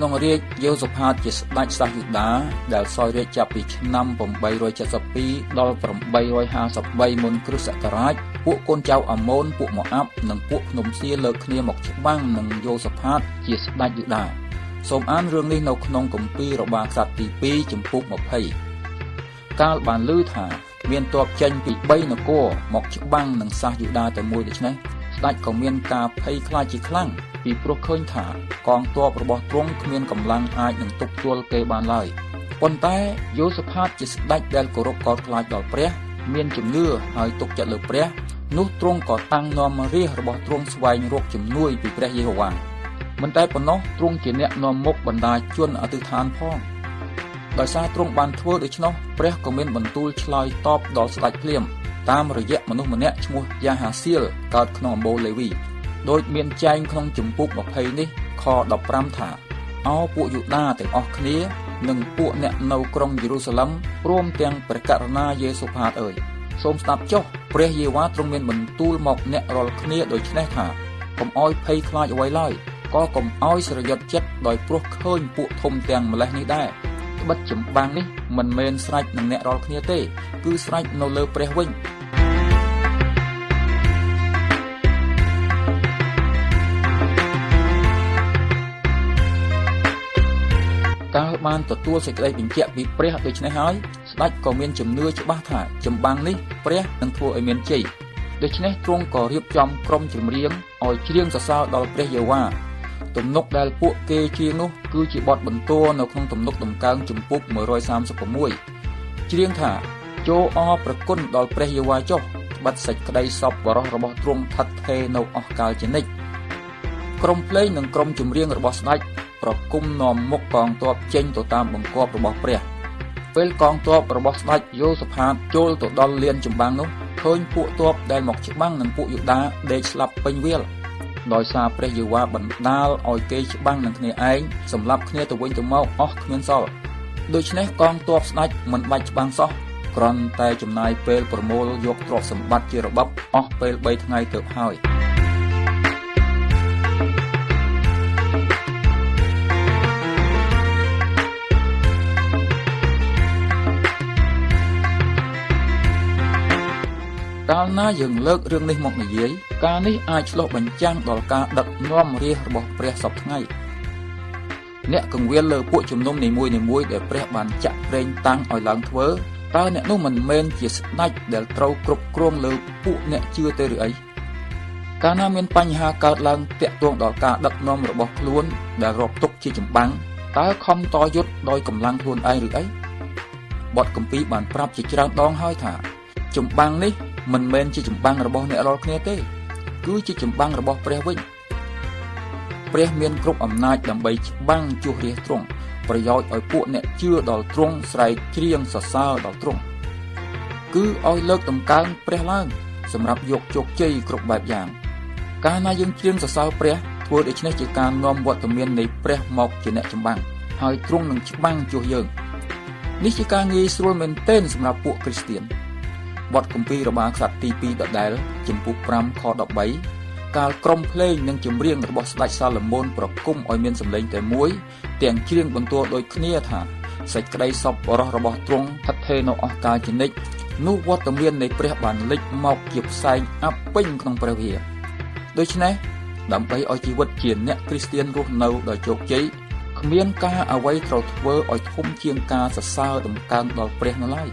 ក្នុងរាជយេហូសាផាតជាស្ដេចសាសយូដាដែលសោយរាជចាប់ពីឆ្នាំ872ដល់853មុនគ្រិស្តសករាជពួកកូនចៅអាម៉ូនពួកម៉ូអាប់និងពួកភ្នំសៀលើកគ្នាមកច្បាំងនឹងយេហូសាផាតជាស្ដេចយូដាសូមអានរឿងនេះនៅក្នុងគម្ពីររបាក្សត្រទី2ចំពុក20កាលបានឮថាមានទ័ពចេញពី3នគរមកច្បាំងនឹងសាសយូដាតែមួយដូច្នេះស្ដេចក៏មានការភ័យខ្លាចជាខ្លាំងពីព្រោះឃើញថាកងទ័ពរបស់ទ្រង់គ្មានកម្លាំងអាចនឹងទប់ទល់គេបានឡើយប៉ុន្តែយេហូសាផាតជាស្ដេចដែលគោរពកោតខ្លាចដល់ព្រះមានជំនឿហើយទុកចិត្តលើព្រះនោះទ្រង់ក៏តាំងនាំរាជរបស់ទ្រង់ស្វែងរកជំនួយពីព្រះយេហូវ៉ាមិនតែប៉ុណ្ណោះទ្រង់ជាអ្នកនាំមុខបណ្ដាជនអធិដ្ឋានផងដោយសារទ្រង់បានធ្វើដូច្នោះព្រះក៏មានបន្ទូលឆ្លើយតបដល់ស្ដេចភ្លាមតាមរយៈមនុស្សម្នាក់ឈ្មោះយ៉ាហាសៀលកើតក្នុងអម្បូរលេវីដោយមានចែងក្នុងជំពូក20នេះខ15ថាអោពួកយូដាទាំងអស់គ្នានិងពួកអ្នកនៅក្រុងយេរូសាឡិមព្រមទាំងព្រះករុណាយេសូផាតអើយសូមស្ដាប់ចុះព្រះយេហូវ៉ាទ្រង់មានបន្ទូលមកអ្នករាល់គ្នាដូច្នេះថាកុំឲ្យភ័យខ្លាចអ្វីឡើយក៏កុំឲ្យស្រយុតចិត្តដោយព្រោះឃើញពួកធំទាំងម្លេះនេះដែរត្បិតចម្បាំងនេះមិនមែនស្រេចនឹងអ្នករាល់គ្នាទេគឺស្រេចនៅលើព្រះវិញកាលបានទទួលសេចក្តីបញ្ជាក់ពីព្រះដូច្នេះហើយស្ដេចក៏មានជំនឿច្បាស់ថាចម្បាំងនេះព្រះនឹងធ្វើឲ្យមានជ័យដូច្នេះទ្រង់ក៏រៀបចំក្រុមចម្រៀងឲ្យច្រៀងសរសើរដល់ព្រះយេហូវ៉ាទំនុកដែលពួកគេច្រៀងនោះគឺជាបទបន្ទរនៅក្នុងទំនុកដំកើងជំពូក136ច្រៀងថាចូលអរប្រគុណដល់ព្រះយេហូវ៉ាចុះត្បិតសេចក្តីសប្បុរសរបស់ទ្រង់ឋិតថេរនៅអស់កលជានិច្ចក្រុមភ្លេងនិងក្រុមចម្រៀងរបស់ស្ដេចប្រគំនាំមុខកងទ័ពចេញទៅតាមបង្គាប់របស់ព្រះពេលកងទ័ពរបស់ស្ដេចយេហូសាផាតចូលទៅដល់លានចម្បាំងនោះឃើញពួកទ័ពដែលមកច្បាំងនឹងពួកយូដាដេកស្លាប់ពេញវាលដោយសារព្រះយេហូវ៉ាបណ្ដាលឲ្យគេច្បាំងនឹងគ្នាឯងសម្លាប់គ្នាទៅវិញទៅមកអស់គ្មានសល់ដូច្នេះកងទ័ពស្ដេចមិនបាច់ច្បាំងសោះគ្រាន់តែចំណាយពេលប្រមូលយកទ្រព្យសម្បត្តិជារបបអស់ពេល3ថ្ងៃទើបហើយកាលណាយើងលើករឿងនេះមកនិយាយការនេះអាចឆ្លុះបញ្ចាំងដល់ការដឹកនាំរាជរបស់ព្រះសពថ្ងៃអ្នកកង្វៀលលើពួកជំនុំនីមួយៗដែលព្រះបានចាក់ប្រេងតាំងឲ្យឡើងធ្វើតើអ្នកនោះមិនមែនជាស្ដេចដែលត្រូវគ្រប់គ្រងលើពួកអ្នកជឿទេឬអីកាលណាមានបញ្ហាកើតឡើងទាក់ទងដល់ការដឹកនាំរបស់ខ្លួនដែលរាប់ទុកជាចម្បាំងតើខំតយុទ្ធដោយកម្លាំងខ្លួនឯងឬអីបទគម្ពីរបានប្រាប់ជាច្រើនដងហើយថាចម្បាំងនេះមិនមែនជាចម្បាំងរបស់អ្នករាល់គ្នាទេគឺជាចម្បាំងរបស់ព្រះវិញព្រះមានគ្រប់អំណាចដើម្បីច្បាំងជួសរាសទ្រង់ប្រយោជន៍ឲ្យពួកអ្នកជឿដល់ទ្រង់ស្រែកច្រៀងសរសើរដល់ទ្រង់គឺឲ្យលើកតម្កើងព្រះឡើងសម្រាប់យកជោគជ័យគ្រប់បែបយ៉ាងកាលណាយើងច្រៀងសរសើរព្រះធ្វើដូច្នេះជាការនាំវត្តមាននៃព្រះមកជាអ្នកចម្បាំងហើយទ្រង់នឹងច្បាំងជួសយើងនេះជាការងាយស្រួលមែនទែនសម្រាប់ពួកគ្រីស្ទានបទគម្ពីររបាក្សត្រទី2ដដែលជំពូក5ខ13កាលក្រុមភ្លេងនិងចម្រៀងរបស់ស្ដេចសាឡូមោនប្រគំឲ្យមានសម្លេងតែមួយទាំងច្រៀងបន្ទរដូចគ្នាថាសេចក្តីសប្បុរសរបស់ទ្រង់ឋិតថេរនៅអស់កលជានិច្ចនោះវត្តមាននៃព្រះបានលេចមកជាផ្សែងអាប់ពេញក្នុងព្រះវិហារដូច្នេះដើម្បីឲ្យជីវិតជាអ្នកគ្រីស្ទានរស់នៅដោយជោគជ័យគ្មានការអ្វីត្រូវធ្វើឲ្យធំជាងការសរសើរតម្កើងដល់ព្រះនៅឡើយ